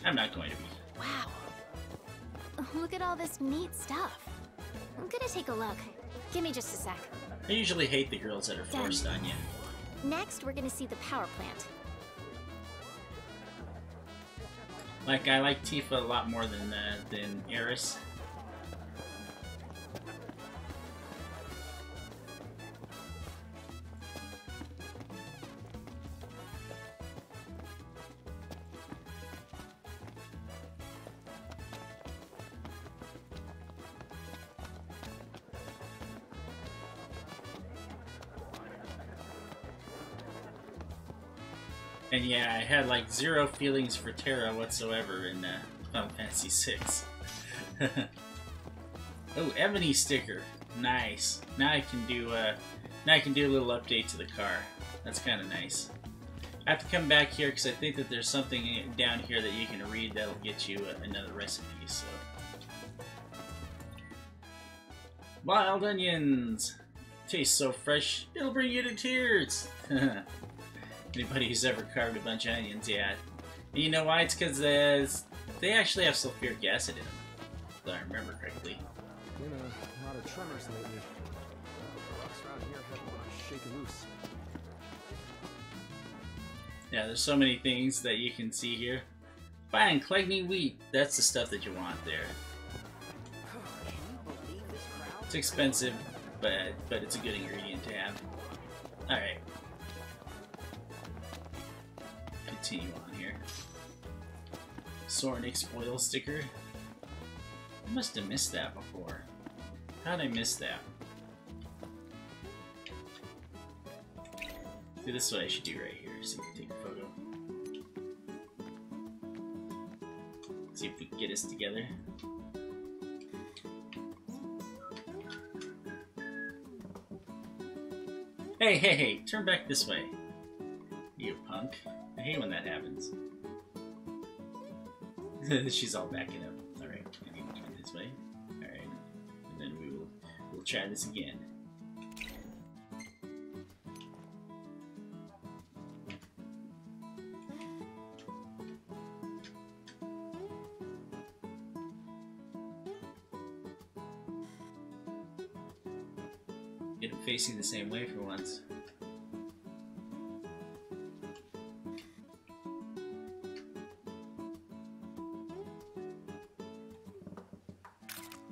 I'm not going to be. Wow. Look at all this neat stuff. I'm gonna take a look. Give me just a sec. I usually hate the girls that are forced on you. Next, we're gonna see the power plant. Like, I like Tifa a lot more than Eris. And yeah, I had like zero feelings for Terra whatsoever in Final Fantasy VI. Oh, Ebony sticker, nice. Now I can do a little update to the car. That's kind of nice. I have to come back here because I think that there's something down here that you can read that'll get you another recipe. So, wild onions taste so fresh, it'll bring you to tears. Anybody who's ever carved a bunch of onions, yeah. And you know why? It's because they actually have sulfuric acid in them, if I remember correctly. Been a lot of tremors lately. The rocks around here have been shaking loose. Yeah, there's so many things that you can see here. Fine, Clegny wheat. That's the stuff that you want there. It's expensive, but it's a good ingredient to have. Alright. Continue on here. Sornix oil sticker. I must have missed that before. How did I miss that? See, this is what I should do right here. So we can take a photo. See if we can get us together. Hey, hey, hey! Turn back this way. You punk. I hate when that happens. She's all backing up. Alright, I need to turn this way. Alright. And then we'll try this again. Get them facing the same way for once.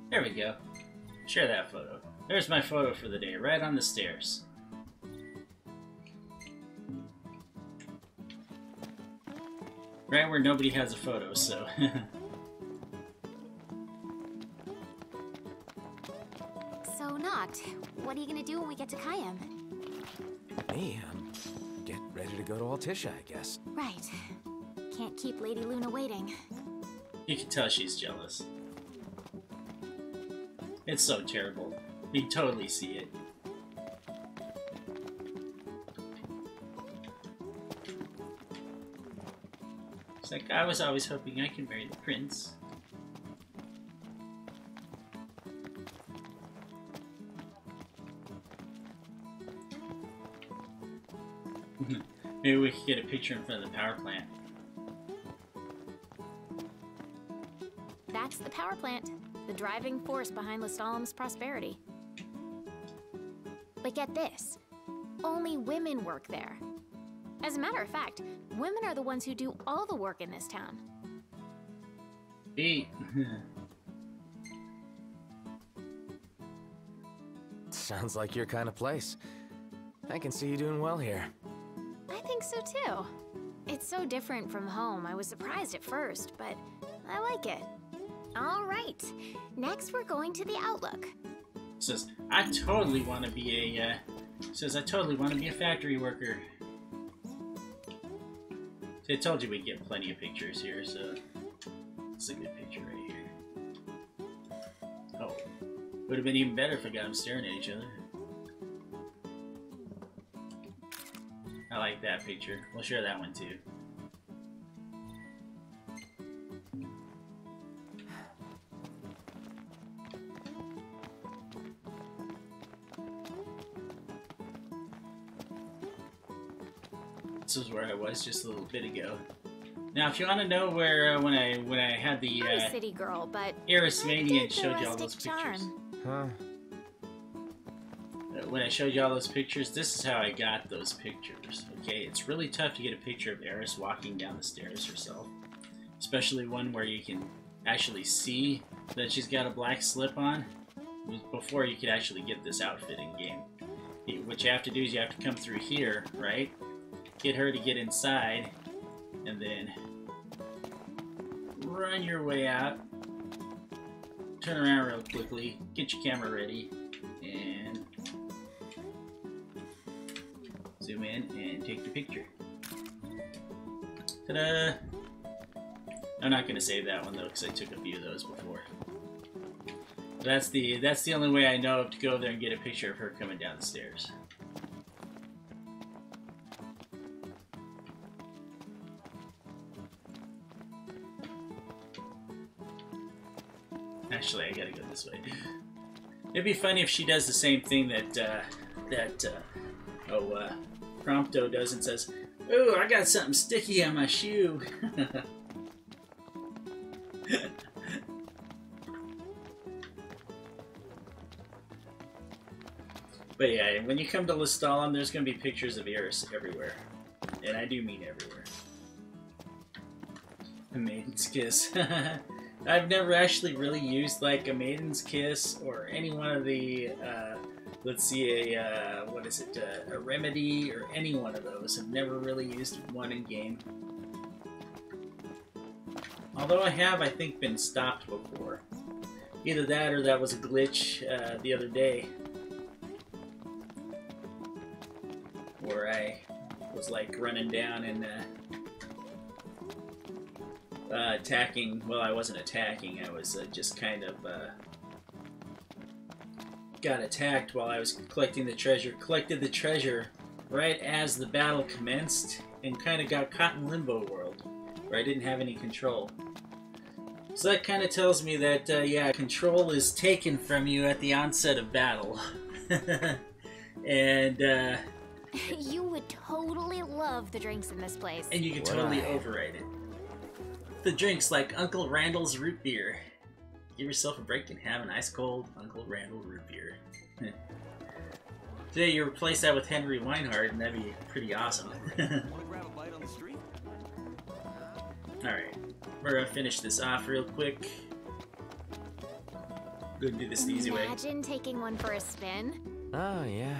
There we go. Share that photo. There's my photo for the day, right on the stairs. Right where nobody has a photo, so... So, Noct, what are you gonna do when we get to Kayam? Me, get ready to go to Altissia, I guess. Right. Can't keep Lady Luna waiting. You can tell she's jealous. It's so terrible. You totally see it. It's like, I was always hoping I could marry the prince. Maybe we could get a picture in front of the power plant. That's the power plant, the driving force behind Lestalum's prosperity. But get this, only women work there. As a matter of fact, women are the ones who do all the work in this town. Hey. Sounds like your kind of place. I can see you doing well here. I think so too. It's so different from home. I was surprised at first, but I like it. All right, next we're going to the Outlook. Says, I totally want to be a, I totally want to be a factory worker. See, I told you we'd get plenty of pictures here, so it's a good picture right here. Oh, would have been even better if I got them staring at each other. I like that picture. We'll share that one too. This is where I was just a little bit ago. Now, if you want to know where when I had the I'm a city girl, but Eris I Mania and dig the showed you all those rustic pictures. charm. Huh? When I showed you all those pictures, this is how I got those pictures. Okay, it's really tough to get a picture of Eris walking down the stairs herself, especially one where you can actually see that she's got a black slip on. Before you could actually get this outfit in game, what you have to do is you have to come through here, right? Get her to get inside, and then run your way out. Turn around real quickly, get your camera ready, and zoom in and take the picture. Ta-da! I'm not gonna save that one though, because I took a few of those before. That's the only way I know of to go there and get a picture of her coming down the stairs. Actually, I gotta go this way. It'd be funny if she does the same thing that Prompto does and says, "Ooh, I got something sticky on my shoe." But yeah, when you come to Lestalum, there's going to be pictures of Eris everywhere. And I do mean everywhere. A Maiden's Kiss. I've never actually really used like a Maiden's Kiss or any one of the, let's see, a Remedy or any one of those. I've never really used one in game. Although I have, I think, been stopped before. Either that or that was a glitch the other day. Where I was like running down and attacking. Well, I wasn't attacking. I was just kind of got attacked while I was collecting the treasure. Collected the treasure right as the battle commenced and kind of got caught in limbo world where I didn't have any control. So that kind of tells me that, yeah, control is taken from you at the onset of battle. And, You would totally love the drinks in this place. and you can totally override it. The drinks like Uncle Randall's root beer. Give yourself a break and have an ice cold Uncle Randall root beer. Today you replace that with Henry Weinhardt and that'd be pretty awesome. Wanna grab a bite on the street? Alright, we're gonna finish this off real quick. Go and do this the easy way. Imagine taking one for a spin. Oh, yeah.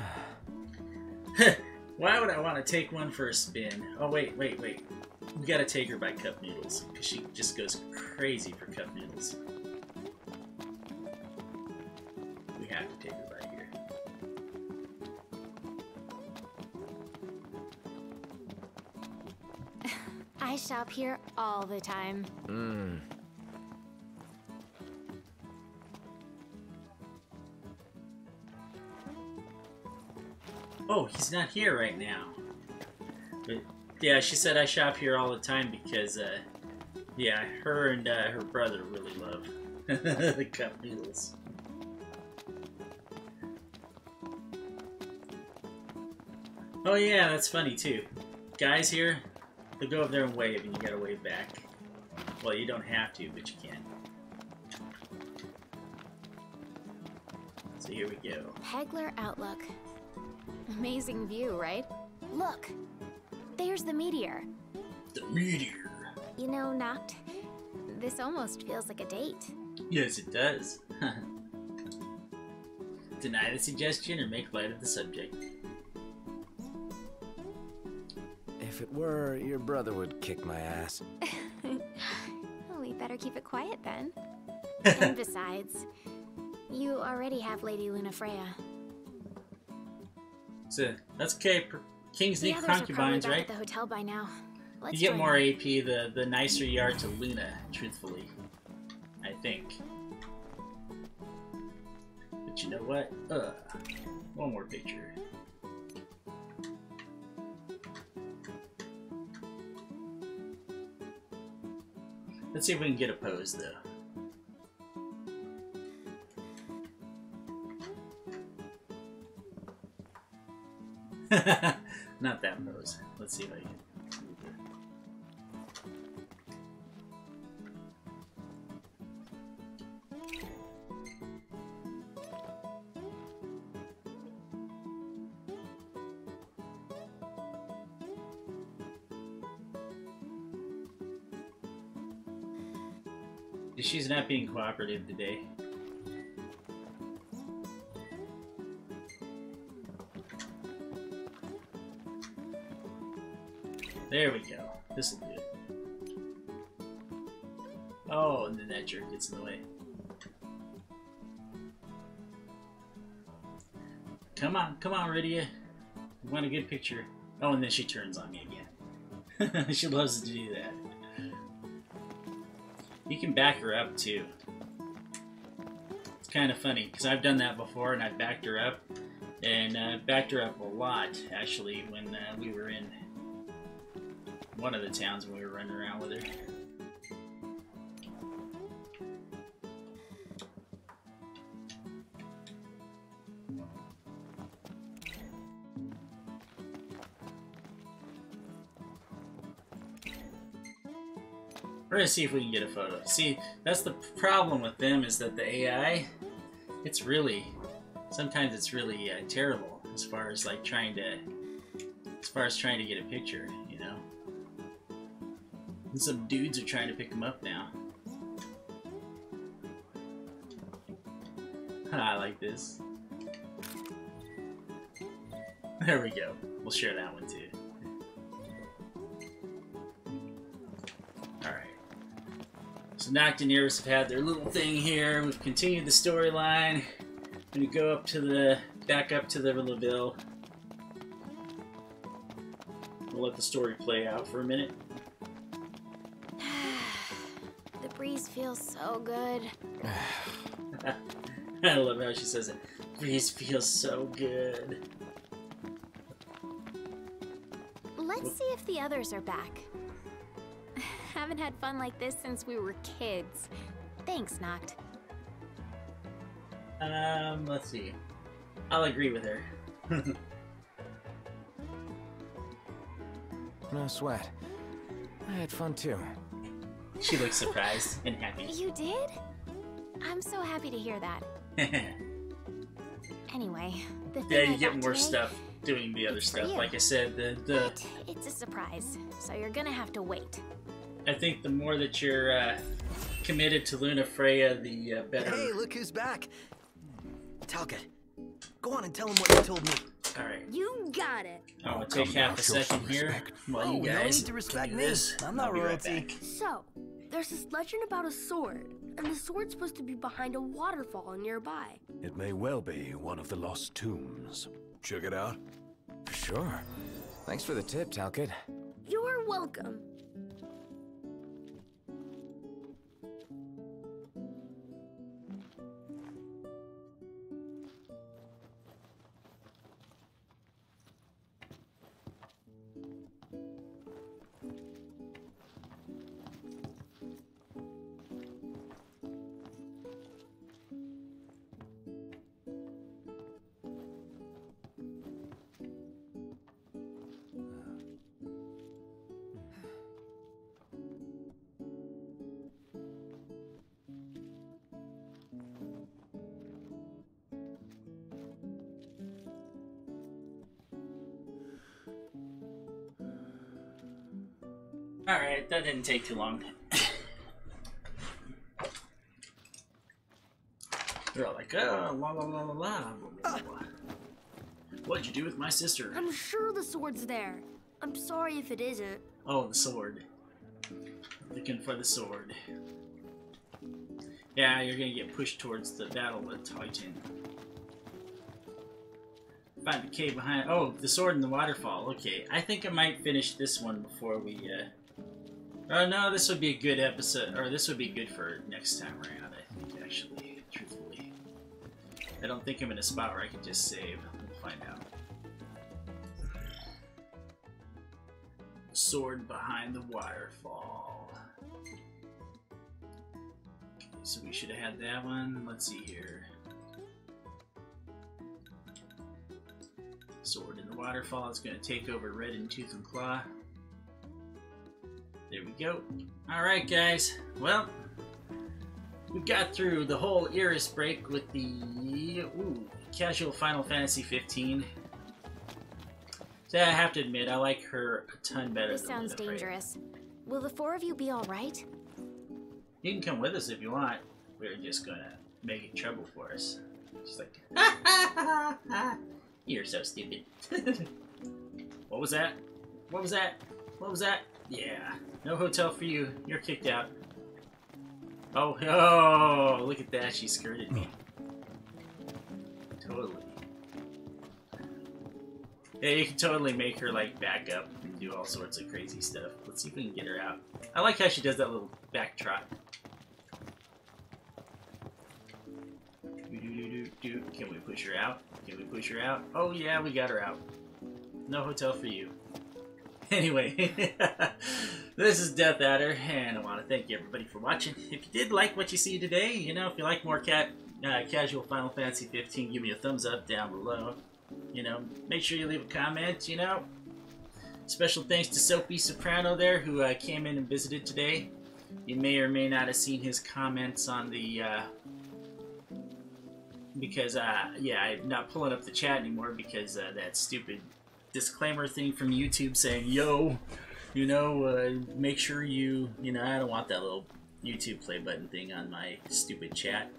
Why would I want to take one for a spin? Oh, wait. We gotta take her by Cup Noodles, because she just goes crazy for Cup Noodles. We have to take her by here. I shop here all the time. Oh, he's not here right now. But yeah, she said I shop here all the time because, yeah, her and her brother really love the Cup Noodles. Oh yeah, that's funny too. Guys here, they'll go over there and wave, and you gotta wave back. Well, you don't have to, but you can. So here we go. Pegler Outlook. Amazing view, right? Look! There's the meteor. The meteor. You know, Noct, this almost feels like a date. Yes, it does. Deny the suggestion or make light of the subject. If it were, your brother would kick my ass. Well, we better keep it quiet then. And besides, you already have Lady Lunafreya. So that's okay. Kings The need others are probably concubines, back right? at the hotel by now. Let's You get join more them. AP the nicer you are to Luna, truthfully. I think. But you know what? One more picture. Let's see if we can get a pose, though. Not that pose. Let's see if I can. She's not being cooperative today. There we go. This'll do it. Oh, and then that jerk gets in the way. Come on, Rydia. I want a good picture. Oh, and then she turns on me again. She loves to do that. You can back her up too. It's kind of funny because I've done that before and I've backed her up, and backed her up a lot actually when we were in one of the towns when we were running around with her. We're gonna see if we can get a photo. See, that's the problem with them, is that the AI, it's really, sometimes it's really terrible as far as like trying to get a picture, you know. And some dudes are trying to pick them up now. I like this. There we go. We'll share that one too. So Noct and Iris have had their little thing here. We've continued the storyline. I'm gonna go back up to the Laville. We'll let the story play out for a minute. The breeze feels so good. I love how she says it. Breeze feels so good. Let's see if the others are back. Haven't had fun like this since we were kids. Thanks, Noct. Let's see. I'll agree with her. No sweat. I had fun too. She looks surprised and happy. You did? I'm so happy to hear that. Anyway, the thing Yeah, you I get got more today, stuff doing the other it's for stuff. you. Like I said, but it's a surprise, so you're gonna have to wait. I think the more that you're committed to Lunafreya, the better. Hey, look who's back. Talcott, go on and tell him what you told me. Alright. You got it. I'm gonna take half a show some second here respect. while Oh, you no guys need to respect do me. this. I'm not I'll be right royalty. back. So, there's this legend about a sword, and the sword's supposed to be behind a waterfall nearby. It may well be one of the lost tombs. Check it out. For sure. Thanks for the tip, Talcott. You're welcome. Alright, that didn't take too long. They're all like, oh, la la la la la. What'd you do with my sister? I'm sure the sword's there. I'm sorry if it isn't. Oh, the sword. Looking for the sword. Yeah, you're gonna get pushed towards the battle with Titan. Find the cave behind. Oh, the sword in the waterfall. Okay, I think I might finish this one before we. Oh no, this would be a good episode, or this would be good for next time around. I think actually, truthfully, I don't think I'm in a spot where I can just save. We'll find out. Sword behind the waterfall. Okay, so we should have had that one. Let's see here. Sword in the waterfall is going to take over Red and Tooth and Claw. There we go. Alright guys, well, we got through the whole Iris break with the casual Final Fantasy 15. So I have to admit, I like her a ton better This than sounds Luna Freya. dangerous. Will the four of you be alright? You can come with us if you want. We're just gonna make it trouble for us. Just like, ha ha ha ha! You're so stupid. What was that? What was that? What was that? Yeah. No hotel for you. You're kicked out. Oh, oh, look at that. She skirted me. Totally. Yeah, you can totally make her, like, back up and do all sorts of crazy stuff. Let's see if we can get her out. I like how she does that little back trot. Can we push her out? Can we push her out? Oh yeah, we got her out. No hotel for you. Anyway, this is DeThShop, and I want to thank you everybody for watching. If you did like what you see today, you know, if you like more casual Final Fantasy 15, give me a thumbs up down below. You know, make sure you leave a comment, you know. Special thanks to Soapy Soprano there, who came in and visited today. You may or may not have seen his comments on the, because, yeah, I'm not pulling up the chat anymore because that stupid disclaimer thing from YouTube saying, yo, you know, make sure you know, I don't want that little YouTube play button thing on my stupid chat.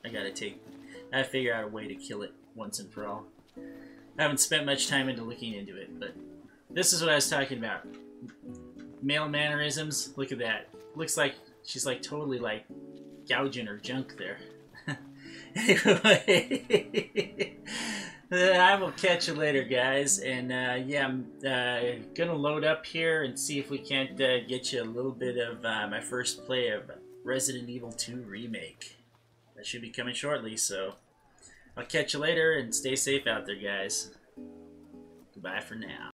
I gotta figure out a way to kill it once and for all. I haven't spent much time into looking into it, but this is what I was talking about. Male mannerisms, look at that. Looks like she's like totally like gouging her junk there. Anyway, I will catch you later, guys. And yeah, I'm gonna load up here and see if we can't get you a little bit of my first play of Resident Evil 2 Remake. That should be coming shortly, so I'll catch you later and stay safe out there, guys. Goodbye for now.